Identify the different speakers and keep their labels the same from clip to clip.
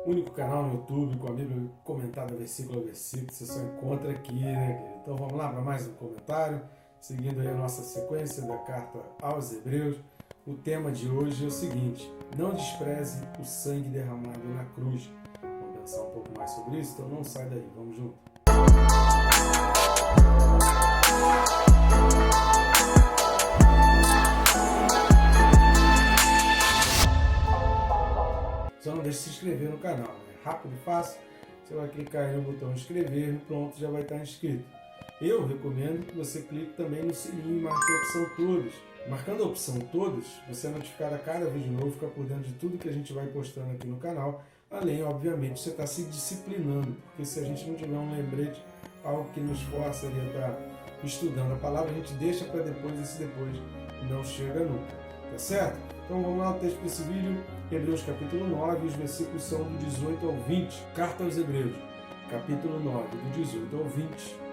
Speaker 1: único canal no YouTube com a Bíblia comentada versículo a versículo, você só encontra aqui, né, querido? Então vamos lá para mais um comentário, seguindo aí a nossa sequência da carta aos Hebreus. O tema de hoje é o seguinte: não despreze o sangue derramado na cruz. Vamos pensar um pouco mais sobre isso? Então não sai daí, vamos junto. Só não deixe de se inscrever no canal, né? Rápido e fácil. Você vai clicar aí no botão inscrever e pronto, já vai estar inscrito. Eu recomendo que você clique também no sininho e marque a opção todos. Marcando a opção todos, você é notificado a cada vídeo novo, fica por dentro de tudo que a gente vai postando aqui no canal. Além, obviamente, você está se disciplinando, porque se a gente não tiver um lembrete, algo que nos força ali a estar estudando a palavra, a gente deixa para depois, esse depois não chega nunca. Tá certo? Então vamos lá, o texto desse vídeo, Hebreus capítulo 9, os versículos são do 18 ao 20. Carta aos Hebreus, capítulo 9, do 18 ao 20,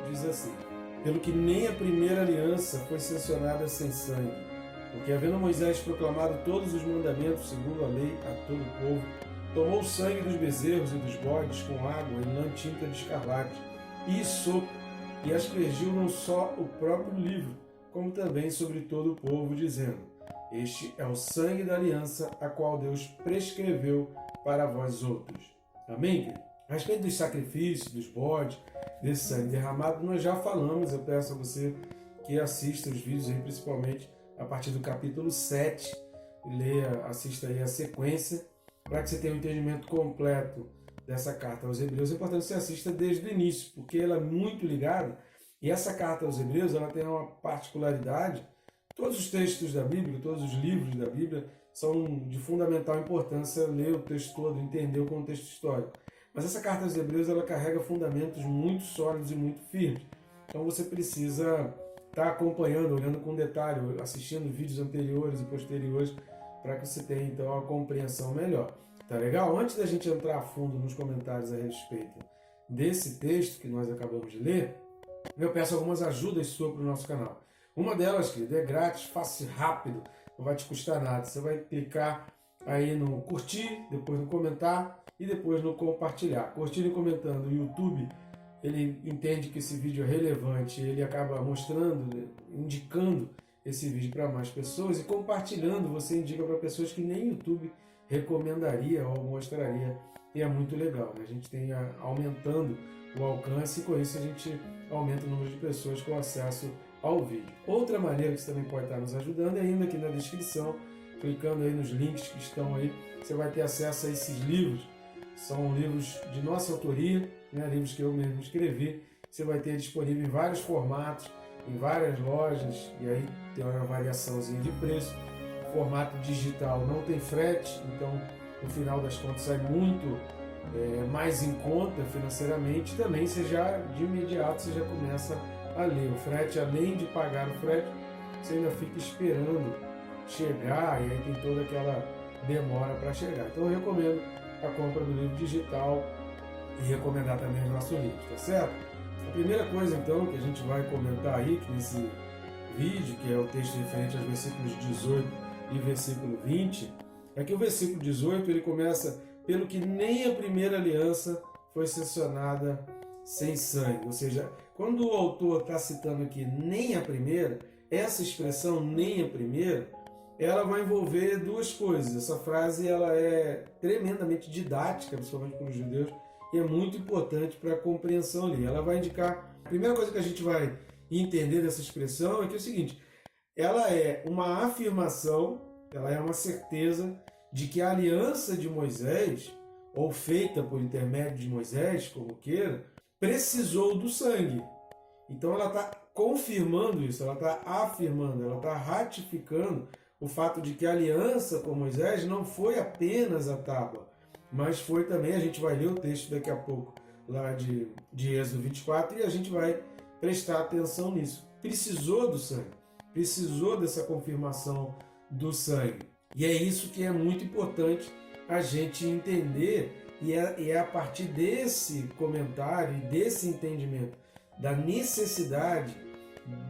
Speaker 1: diz assim: pelo que nem a primeira aliança foi sancionada sem sangue, porque havendo Moisés proclamado todos os mandamentos segundo a lei a todo o povo, tomou o sangue dos bezerros e dos bodes com água e lã tinta de escarlate, e sopo, e aspergiu não só o próprio livro, como também sobre todo o povo, dizendo: este é o sangue da aliança, a qual Deus prescreveu para vós outros. Amém, querido? A respeito dos sacrifícios, dos bodes, desse sangue derramado, nós já falamos. Eu peço a você que assista os vídeos aí, principalmente a partir do capítulo 7, assista aí a sequência, para que você tenha um entendimento completo dessa carta aos Hebreus. É importante que você assista desde o início, porque ela é muito ligada, e essa carta aos Hebreus ela tem uma particularidade. Todos os textos da Bíblia, todos os livros da Bíblia são de fundamental importância ler o texto todo, entender o contexto histórico. Mas essa carta aos Hebreus ela carrega fundamentos muito sólidos e muito firmes. Então você precisa estar acompanhando, olhando com detalhe, assistindo vídeos anteriores e posteriores, para que você tenha então uma compreensão melhor. Tá legal? Antes da gente entrar a fundo nos comentários a respeito desse texto que nós acabamos de ler, eu peço algumas ajudas suas para o nosso canal. Uma delas, querido, é grátis, fácil e rápido, não vai te custar nada. Você vai clicar aí no curtir, depois no comentar e depois no compartilhar. Curtindo e comentando, o YouTube, ele entende que esse vídeo é relevante, ele acaba mostrando, indicando esse vídeo para mais pessoas, e compartilhando você indica para pessoas que nem o YouTube recomendaria ou mostraria, e é muito legal, né? A gente tem aumentando o alcance e com isso a gente aumenta o número de pessoas com acesso ao vídeo. Outra maneira que você também pode estar nos ajudando é indo aqui na descrição, clicando aí nos links que estão aí, você vai ter acesso a esses livros. São livros de nossa autoria, né? Livros que eu mesmo escrevi. Você vai ter disponível em vários formatos, em várias lojas, e aí tem uma variaçãozinha de preço. O formato digital não tem frete, então no final das contas sai muito mais em conta financeiramente. Também você já, de imediato, você já começa a ler. O frete, além de pagar o frete, você ainda fica esperando chegar, e aí tem toda aquela demora para chegar. Então eu recomendo a compra do livro digital e recomendar também os nossos livros, tá certo? A primeira coisa então que a gente vai comentar aí nesse vídeo, que é o texto referente aos versículos 18 e versículo 20, é que o versículo 18 ele começa: pelo que nem a primeira aliança foi sancionada sem sangue. Ou seja, quando o autor está citando aqui nem a primeira, essa expressão nem a primeira, ela vai envolver duas coisas. Essa frase ela é tremendamente didática, principalmente para os judeus, e é muito importante para a compreensão ali. Ela vai indicar, a primeira coisa que a gente vai entender dessa expressão é que é o seguinte: ela é uma afirmação, ela é uma certeza de que a aliança de Moisés, ou feita por intermédio de Moisés, como queira, precisou do sangue. Então ela está confirmando isso, ela está afirmando, ela está ratificando o fato de que a aliança com Moisés não foi apenas a tábua, mas foi também, a gente vai ler o texto daqui a pouco, lá de Êxodo 24, e a gente vai prestar atenção nisso. Precisou do sangue, precisou dessa confirmação do sangue. E é isso que é muito importante a gente entender, e é a partir desse comentário e desse entendimento da necessidade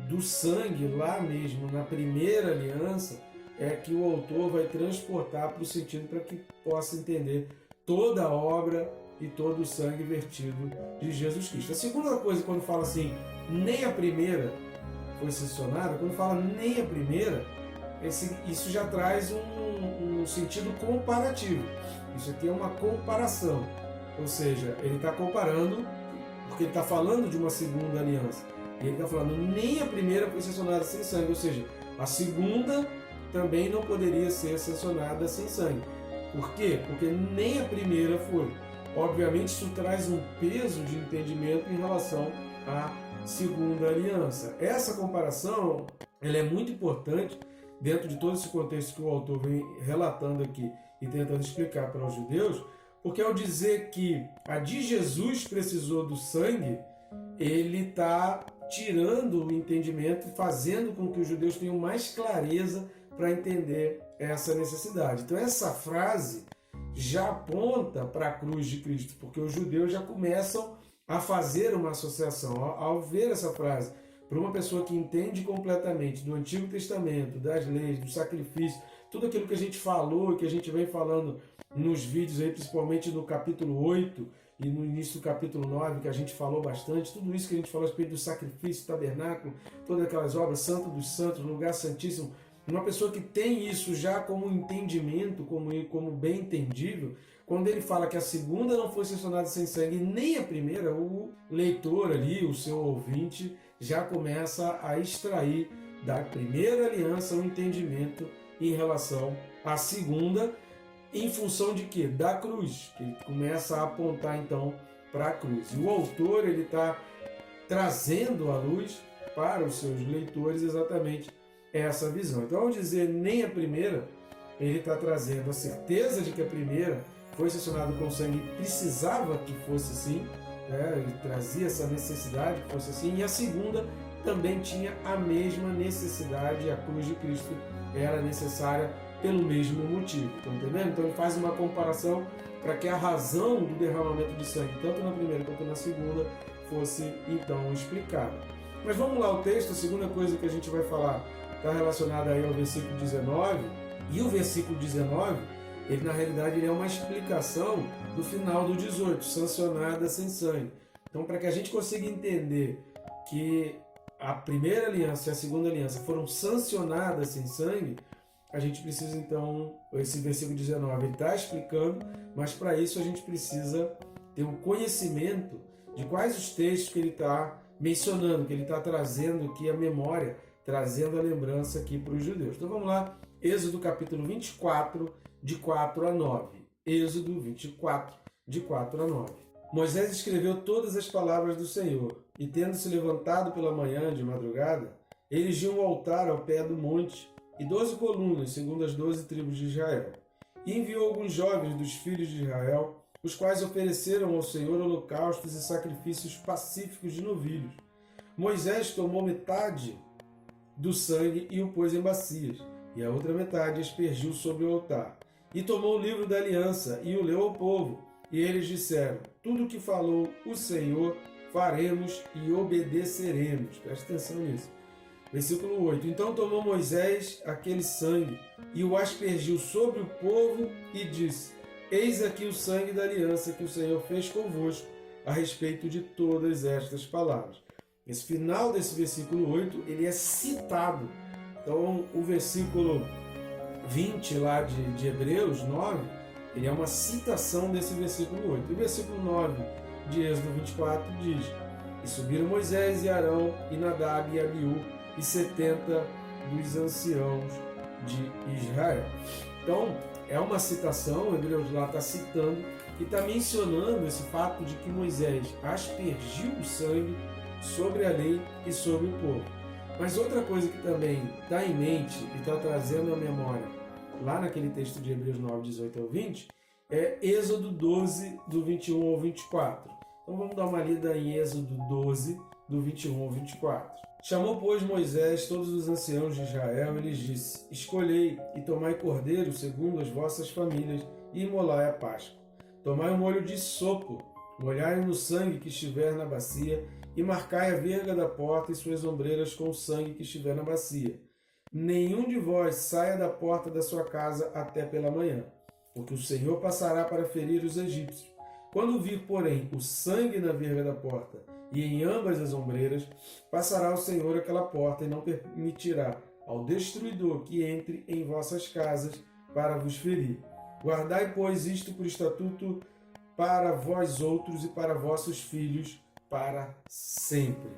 Speaker 1: do sangue lá mesmo na primeira aliança, é que o autor vai transportar para o sentido para que possa entender toda a obra e todo o sangue vertido de Jesus Cristo. A segunda coisa, quando fala assim, nem a primeira foi sancionada, quando fala nem a primeira, isso já traz um sentido comparativo. Isso aqui é uma comparação. Ou seja, ele está comparando, porque ele está falando de uma segunda aliança. E ele está falando, nem a primeira foi sancionada sem sangue. Ou seja, a segunda também não poderia ser sancionada sem sangue. Por quê? Porque nem a primeira foi. Obviamente, isso traz um peso de entendimento em relação à segunda aliança. Essa comparação ela é muito importante dentro de todo esse contexto que o autor vem relatando aqui e tentando explicar para os judeus, porque ao dizer que a de Jesus precisou do sangue, ele está tirando o entendimento, fazendo com que os judeus tenham mais clareza para entender essa necessidade. Então essa frase já aponta para a cruz de Cristo, porque os judeus já começam a fazer uma associação. Ao ver essa frase, para uma pessoa que entende completamente do Antigo Testamento, das leis, do sacrifício, tudo aquilo que a gente falou e que a gente vem falando nos vídeos, aí, principalmente no capítulo 8 e no início do capítulo 9, que a gente falou bastante, tudo isso que a gente falou a respeito do sacrifício, tabernáculo, todas aquelas obras, Santo dos Santos, lugar santíssimo, uma pessoa que tem isso já como entendimento, como bem entendível, quando ele fala que a segunda não foi sancionada sem sangue, nem a primeira, o leitor ali, o seu ouvinte, já começa a extrair da primeira aliança um entendimento em relação à segunda, em função de quê? Da cruz, que ele começa a apontar então para a cruz. E o autor ele está trazendo à luz para os seus leitores exatamente essa visão. Então, ao dizer nem a primeira, ele está trazendo a certeza de que a primeira foi sancionada com sangue e precisava que fosse assim, né? Ele trazia essa necessidade que fosse assim, e a segunda também tinha a mesma necessidade, a cruz de Cristo era necessária pelo mesmo motivo. Estão entendendo? Então ele faz uma comparação para que a razão do derramamento de sangue, tanto na primeira quanto na segunda, fosse então explicada. Mas vamos lá, o texto, a segunda coisa que a gente vai falar está relacionada aí ao versículo 19, e o versículo 19, ele na realidade ele é uma explicação do final do 18, sancionada sem sangue. Então, para que a gente consiga entender que a primeira aliança e a segunda aliança foram sancionadas sem sangue, a gente precisa então, esse versículo 19 ele está explicando, mas para isso a gente precisa ter um conhecimento de quais os textos que ele está mencionando, que ele está trazendo aqui a memória, trazendo a lembrança aqui para os judeus. Então vamos lá, Êxodo capítulo 24, de 4 a 9. Êxodo 24, de 4 a 9. Moisés escreveu todas as palavras do Senhor, e tendo se levantado pela manhã de madrugada, erigiu um altar ao pé do monte, e 12 colunas, segundo as 12 tribos de Israel. E enviou alguns jovens dos filhos de Israel, os quais ofereceram ao Senhor holocaustos e sacrifícios pacíficos de novilhos. Moisés tomou metade do sangue e o pôs em bacias, e a outra metade aspergiu sobre o altar. E tomou o livro da aliança e o leu ao povo. E eles disseram: tudo o que falou o Senhor faremos e obedeceremos. Preste atenção nisso. Versículo 8. Então tomou Moisés aquele sangue e o aspergiu sobre o povo e disse: eis aqui o sangue da aliança que o Senhor fez convosco a respeito de todas estas palavras. Esse final desse versículo 8, ele é citado. Então, o versículo 20 lá de Hebreus 9, ele é uma citação desse versículo 8. O versículo 9 de Êxodo 24 diz: e subiram Moisés e Arão e Nadab e Abiú e 70 dos anciãos de Israel. Então, é uma citação, o Hebreus lá está citando e está mencionando esse fato de que Moisés aspergiu o sangue sobre a lei e sobre o povo. Mas outra coisa que também está em mente e está trazendo à memória, lá naquele texto de Hebreus 9, 18 ao 20, é Êxodo 12, do 21 ao 24. Então vamos dar uma lida em Êxodo 12, do 21 ao 24. Chamou, pois, Moisés todos os anciãos de Israel e lhes disse: escolhei e tomai cordeiro segundo as vossas famílias e imolai a Páscoa. Tomai um molho de sopo, molhai-o no sangue que estiver na bacia e marcai a verga da porta e suas ombreiras com o sangue que estiver na bacia. Nenhum de vós saia da porta da sua casa até pela manhã. porque o Senhor passará para ferir os egípcios. Quando vir, porém, o sangue na verga da porta e em ambas as ombreiras, passará o Senhor aquela porta e não permitirá ao destruidor que entre em vossas casas para vos ferir. Guardai, pois, isto por estatuto para vós outros e para vossos filhos para sempre.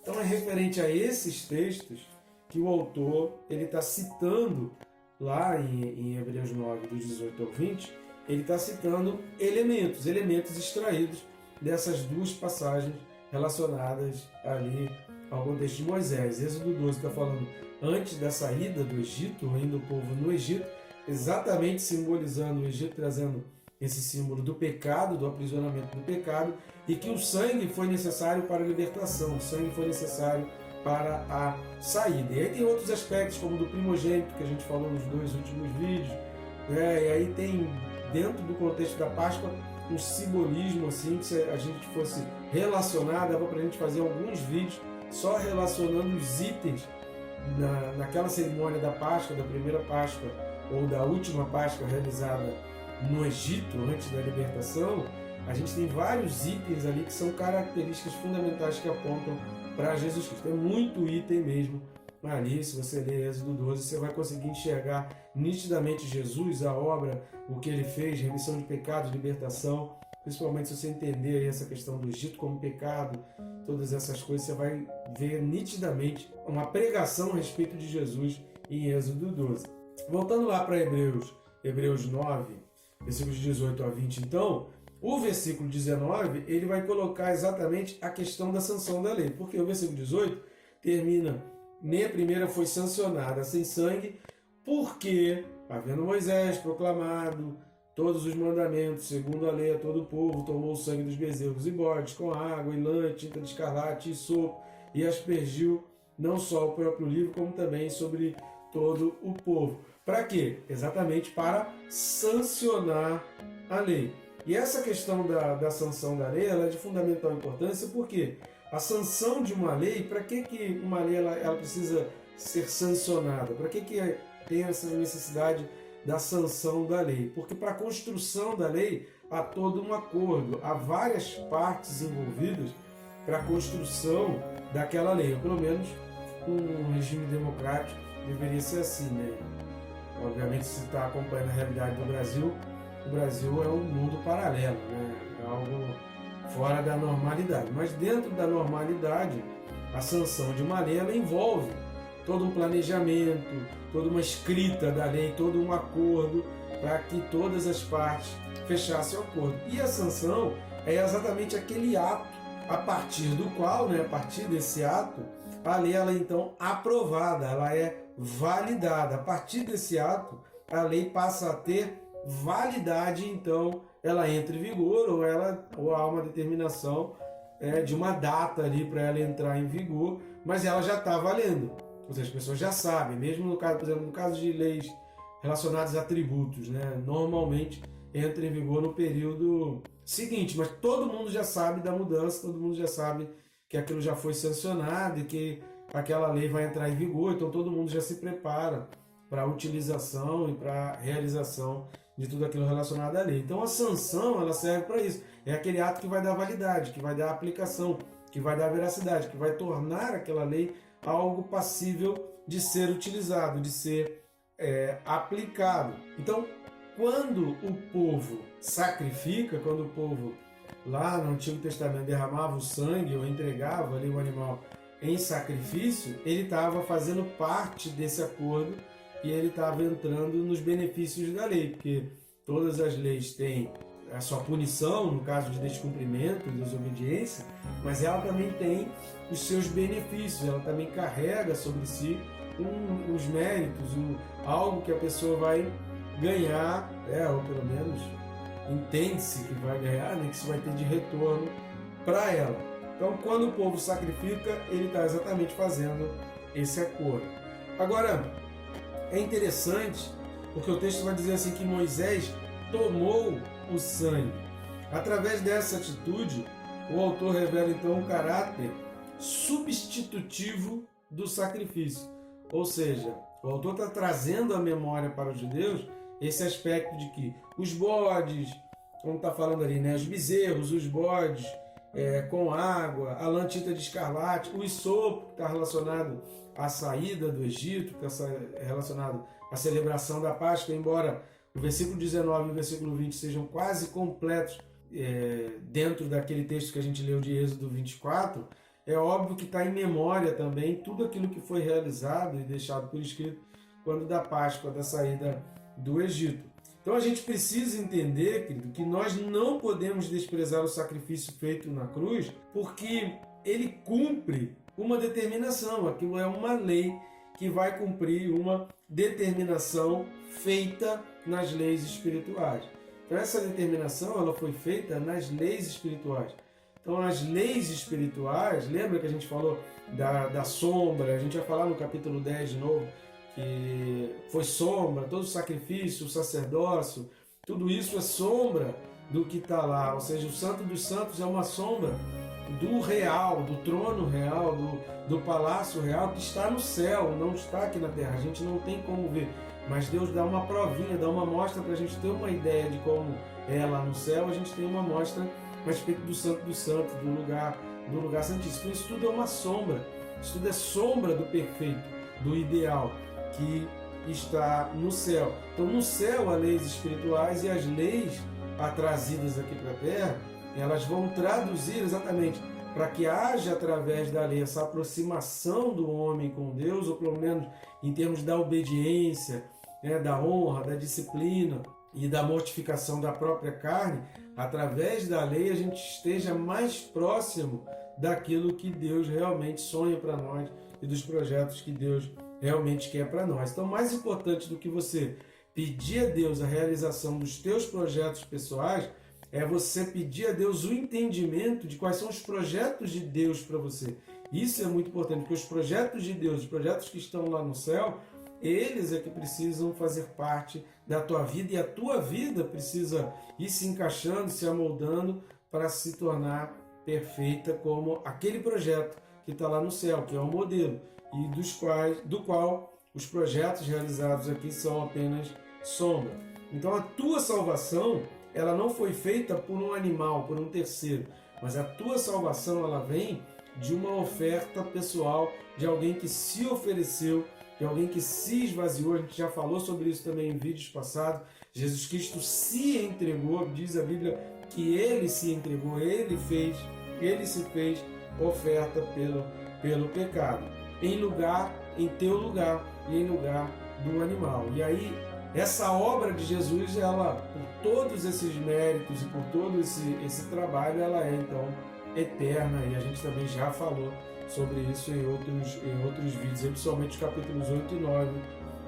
Speaker 1: Então é referente a esses textos que o autor está citando lá em Hebreus 9, do 18 ao 20, ele está citando elementos extraídos dessas duas passagens relacionadas ali ao contexto de Moisés. Êxodo 12 está falando antes da saída do Egito, ainda o povo no Egito, exatamente simbolizando o Egito, trazendo esse símbolo do pecado, do aprisionamento do pecado, e que o sangue foi necessário para a libertação, o sangue foi necessário para a saída. E aí tem outros aspectos, como o do primogênito, que a gente falou nos 2 últimos vídeos, né? E aí tem, dentro do contexto da Páscoa, um simbolismo assim, que se a gente fosse relacionar, dava para a gente fazer alguns vídeos só relacionando os itens naquela cerimônia da Páscoa, da primeira Páscoa ou da última Páscoa realizada no Egito, antes da libertação. A gente tem vários itens ali que são características fundamentais que apontam para Jesus Cristo. Tem muito item mesmo ali. Se você ler Êxodo 12, você vai conseguir enxergar nitidamente Jesus, a obra, o que ele fez, remissão de pecados, libertação. Principalmente se você entender aí essa questão do Egito como pecado, todas essas coisas, você vai ver nitidamente uma pregação a respeito de Jesus em Êxodo 12. Voltando lá para Hebreus 9, versículos 18 a 20, então, o versículo 19, ele vai colocar exatamente a questão da sanção da lei, porque o versículo 18 termina, nem a primeira foi sancionada sem sangue, porque, havendo Moisés proclamado todos os mandamentos, segundo a lei a todo o povo, tomou o sangue dos bezerros e bodes, com água e lã, tinta de escarlate e sopo, e aspergiu não só o próprio livro, como também sobre todo o povo. Para quê? Exatamente para sancionar a lei. E essa questão da sanção da lei, ela é de fundamental importância, porque a sanção de uma lei, para que uma lei ela precisa ser sancionada? Para que tem essa necessidade da sanção da lei? Porque para a construção da lei há todo um acordo, há várias partes envolvidas para a construção daquela lei, ou pelo menos um regime democrático deveria ser assim, né? Obviamente, se está acompanhando a realidade do Brasil, o Brasil é um mundo paralelo, né? É algo fora da normalidade. Mas dentro da normalidade, a sanção de uma lei ela envolve todo um planejamento, toda uma escrita da lei, todo um acordo para que todas as partes fechassem o acordo. E a sanção é exatamente aquele ato a partir do qual, né, a partir desse ato, a lei ela é então aprovada, ela é validada. A partir desse ato, a lei passa a ter validade, então ela entra em vigor ou há uma determinação de uma data ali para ela entrar em vigor, mas ela já está valendo. Ou seja, as pessoas já sabem, mesmo no caso, por exemplo, no caso de leis relacionadas a tributos, né, normalmente entra em vigor no período seguinte, mas todo mundo já sabe da mudança, todo mundo já sabe que aquilo já foi sancionado e que aquela lei vai entrar em vigor, então todo mundo já se prepara para a utilização e para a realização de tudo aquilo relacionado à lei. Então a sanção ela serve para isso, é aquele ato que vai dar validade, que vai dar aplicação, que vai dar veracidade, que vai tornar aquela lei algo passível de ser utilizado, de ser aplicado. Então, quando o povo sacrifica, quando o povo lá no Antigo Testamento derramava o sangue ou entregava ali o animal em sacrifício, ele estava fazendo parte desse acordo e ele estava entrando nos benefícios da lei, porque todas as leis têm a sua punição, no caso de descumprimento, desobediência, mas ela também tem os seus benefícios, ela também carrega sobre si os méritos, algo que a pessoa vai ganhar, ou pelo menos entende-se que vai ganhar, né, que isso vai ter de retorno para ela. Então, quando o povo sacrifica, ele está exatamente fazendo esse acordo. Agora, é interessante, porque o texto vai dizer assim que Moisés tomou o sangue. Através dessa atitude, o autor revela então o caráter substitutivo do sacrifício. Ou seja, o autor está trazendo à memória para os judeus esse aspecto de que os bodes, como está falando ali, né? Os bezerros, os bodes com água, a lã tinta de escarlate, o hisopo, que está relacionado à saída do Egito, que está relacionado à celebração da Páscoa, embora o versículo 19 e o versículo 20 sejam quase completos dentro daquele texto que a gente leu de Êxodo 24, é óbvio que está em memória também tudo aquilo que foi realizado e deixado por escrito quando da Páscoa, da saída do Egito. Então a gente precisa entender, querido, que nós não podemos desprezar o sacrifício feito na cruz, porque ele cumpre uma determinação, aquilo é uma lei que vai cumprir uma determinação feita nas leis espirituais. Então essa determinação ela foi feita nas leis espirituais. Então as leis espirituais, lembra que a gente falou da sombra, a gente vai falar no capítulo 10 de novo, que foi sombra, todo o sacrifício, o sacerdócio, tudo isso é sombra do que está lá. Ou seja, o Santo dos Santos é uma sombra do real, do trono real, do palácio real que está no céu, não está aqui na terra. A gente não tem como ver, mas Deus dá uma provinha, dá uma amostra para a gente ter uma ideia de como é lá no céu. A gente tem uma amostra a respeito do Santo dos Santos, do lugar santíssimo. Então isso tudo é uma sombra, isso tudo é sombra do perfeito, do ideal que está no céu. Então no céu há leis espirituais e as leis trazidas aqui para a terra, elas vão traduzir exatamente para que haja através da lei essa aproximação do homem com Deus, ou pelo menos em termos da obediência, da honra, da disciplina e da mortificação da própria carne, através da lei a gente esteja mais próximo daquilo que Deus realmente sonha para nós e dos projetos que Deus realmente quer para nós. Então, mais importante do que você pedir a Deus a realização dos teus projetos pessoais, é você pedir a Deus o entendimento de quais são os projetos de Deus para você. Isso é muito importante, porque os projetos de Deus, os projetos que estão lá no céu, eles é que precisam fazer parte da tua vida, e a tua vida precisa ir se encaixando, se amoldando para se tornar perfeita como aquele projeto que está lá no céu, que é o modelo, e do qual os projetos realizados aqui são apenas sombra. Então a tua salvação, ela não foi feita por um animal, por um terceiro, mas a tua salvação ela vem de uma oferta pessoal, de alguém que se ofereceu, de alguém que se esvaziou. A gente já falou sobre isso também em vídeos passados. Jesus Cristo se entregou, diz a Bíblia que ele se entregou, ele se fez oferta pelo pecado, em teu lugar e em lugar do animal. E aí, essa obra de Jesus, ela, por todos esses méritos e por todo esse trabalho, ela é então eterna, e a gente também já falou sobre isso em outros vídeos, principalmente os capítulos 8 e 9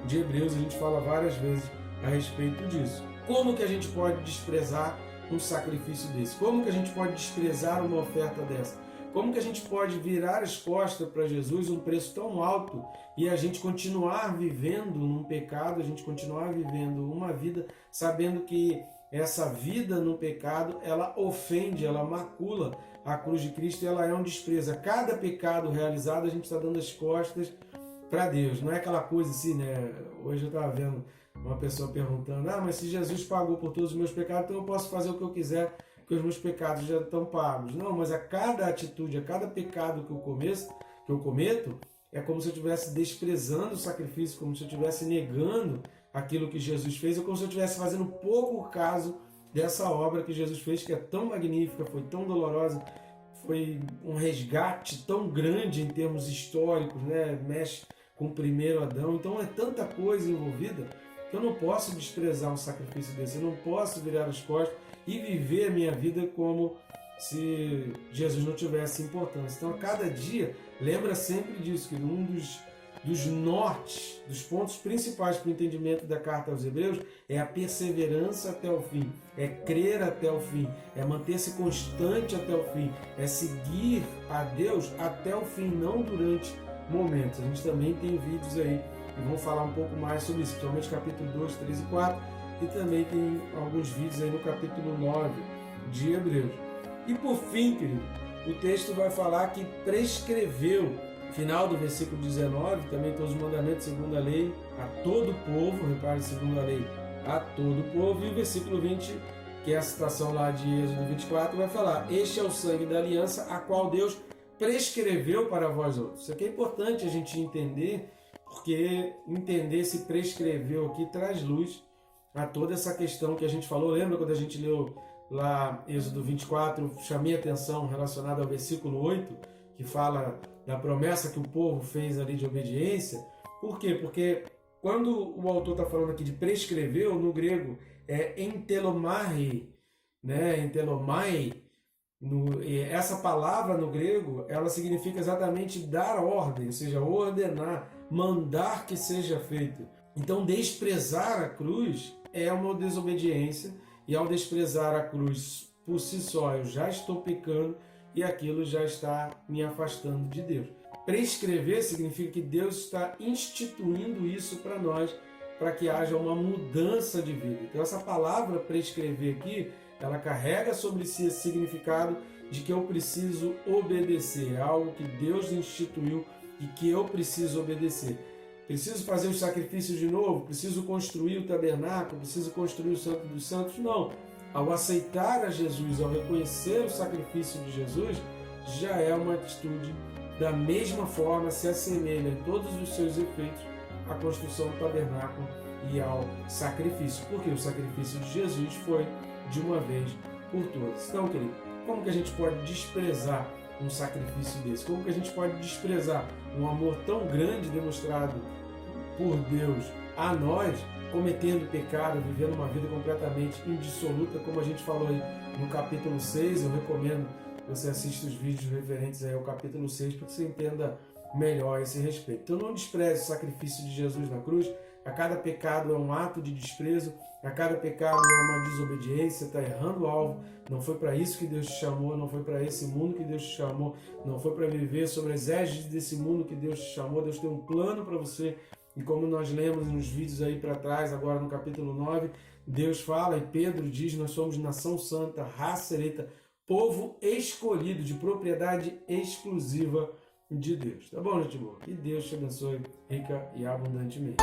Speaker 1: de Hebreus, a gente fala várias vezes a respeito disso. Como que a gente pode desprezar um sacrifício desse? Como que a gente pode desprezar uma oferta dessa? Como que a gente pode virar as costas para Jesus, um preço tão alto, e a gente continuar vivendo num pecado, a gente continuar vivendo uma vida sabendo que essa vida no pecado, ela ofende, ela macula a cruz de Cristo, e ela é um desprezo. A cada pecado realizado, a gente está dando as costas para Deus. Não é aquela coisa assim, né? Hoje eu estava vendo uma pessoa perguntando, mas se Jesus pagou por todos os meus pecados, então eu posso fazer o que eu quiser, porque os meus pecados já estão pagos. Não, mas a cada atitude, a cada pecado que eu cometo, é como se eu estivesse desprezando o sacrifício, como se eu estivesse negando aquilo que Jesus fez, ou como se eu estivesse fazendo pouco caso dessa obra que Jesus fez, que é tão magnífica, foi tão dolorosa, foi um resgate tão grande em termos históricos, né? Mexe com o primeiro Adão. Então é tanta coisa envolvida que eu não posso desprezar um sacrifício desse, eu não posso virar as costas e viver a minha vida como se Jesus não tivesse importância. Então a cada dia, lembra sempre disso, que um dos nortes, dos pontos principais para o entendimento da carta aos Hebreus é a perseverança até o fim, é crer até o fim, é manter-se constante até o fim, é seguir a Deus até o fim, não durante momentos. A gente também tem vídeos aí que vão falar um pouco mais sobre isso, principalmente capítulo 2, 3 e 4, e também tem alguns vídeos aí no capítulo 9 de Hebreus. E por fim, querido, o texto vai falar que prescreveu, final do versículo 19, também todos os mandamentos segundo a lei, a todo o povo, repare, segundo a lei, a todo o povo. E o versículo 20, que é a citação lá de Êxodo 24, vai falar: este é o sangue da aliança, a qual Deus prescreveu para vós outros. Isso aqui é importante a gente entender, porque entender esse prescreveu aqui traz luz a toda essa questão que a gente falou. Lembra quando a gente leu lá Êxodo 24, chamei a atenção relacionada ao versículo 8, que fala da promessa que o povo fez ali de obediência? Por quê? Porque quando o autor está falando aqui de prescreveu, no grego é entelomai, né? Entelomai, essa palavra no grego, ela significa exatamente dar ordem, ou seja, ordenar, mandar que seja feito. Então, desprezar a cruz é uma desobediência, e ao desprezar a cruz por si só, eu já estou pecando e aquilo já está me afastando de Deus. Prescrever significa que Deus está instituindo isso para nós, para que haja uma mudança de vida. Então, essa palavra prescrever aqui, ela carrega sobre si esse significado de que eu preciso obedecer, é algo que Deus instituiu e que eu preciso obedecer. Preciso fazer os sacrifícios de novo? Preciso construir o tabernáculo? Preciso construir o Santo dos Santos? Não. Ao aceitar a Jesus, ao reconhecer o sacrifício de Jesus, já é uma atitude da mesma forma, se assemelha em todos os seus efeitos à construção do tabernáculo e ao sacrifício. Porque o sacrifício de Jesus foi de uma vez por todas. Então, querido, como que a gente pode desprezar um sacrifício desse? Como que a gente pode desprezar um amor tão grande demonstrado por Deus a nós, cometendo pecado, vivendo uma vida completamente indissoluta, como a gente falou aí no capítulo 6, eu recomendo que você assista os vídeos referentes aí ao capítulo 6 para que você entenda melhor esse respeito. Então não despreze o sacrifício de Jesus na cruz. A cada pecado é um ato de desprezo, a cada pecado é uma desobediência, está errando o alvo. Não foi para isso que Deus te chamou, não foi para esse mundo que Deus te chamou, não foi para viver sobre as égides desse mundo que Deus te chamou. Deus tem um plano para você. E como nós lemos nos vídeos aí para trás, agora no capítulo 9, Deus fala e Pedro diz: nós somos nação santa, raça eleita, povo escolhido, de propriedade exclusiva de Deus. Tá bom, gente boa? Que Deus te abençoe rica e abundantemente.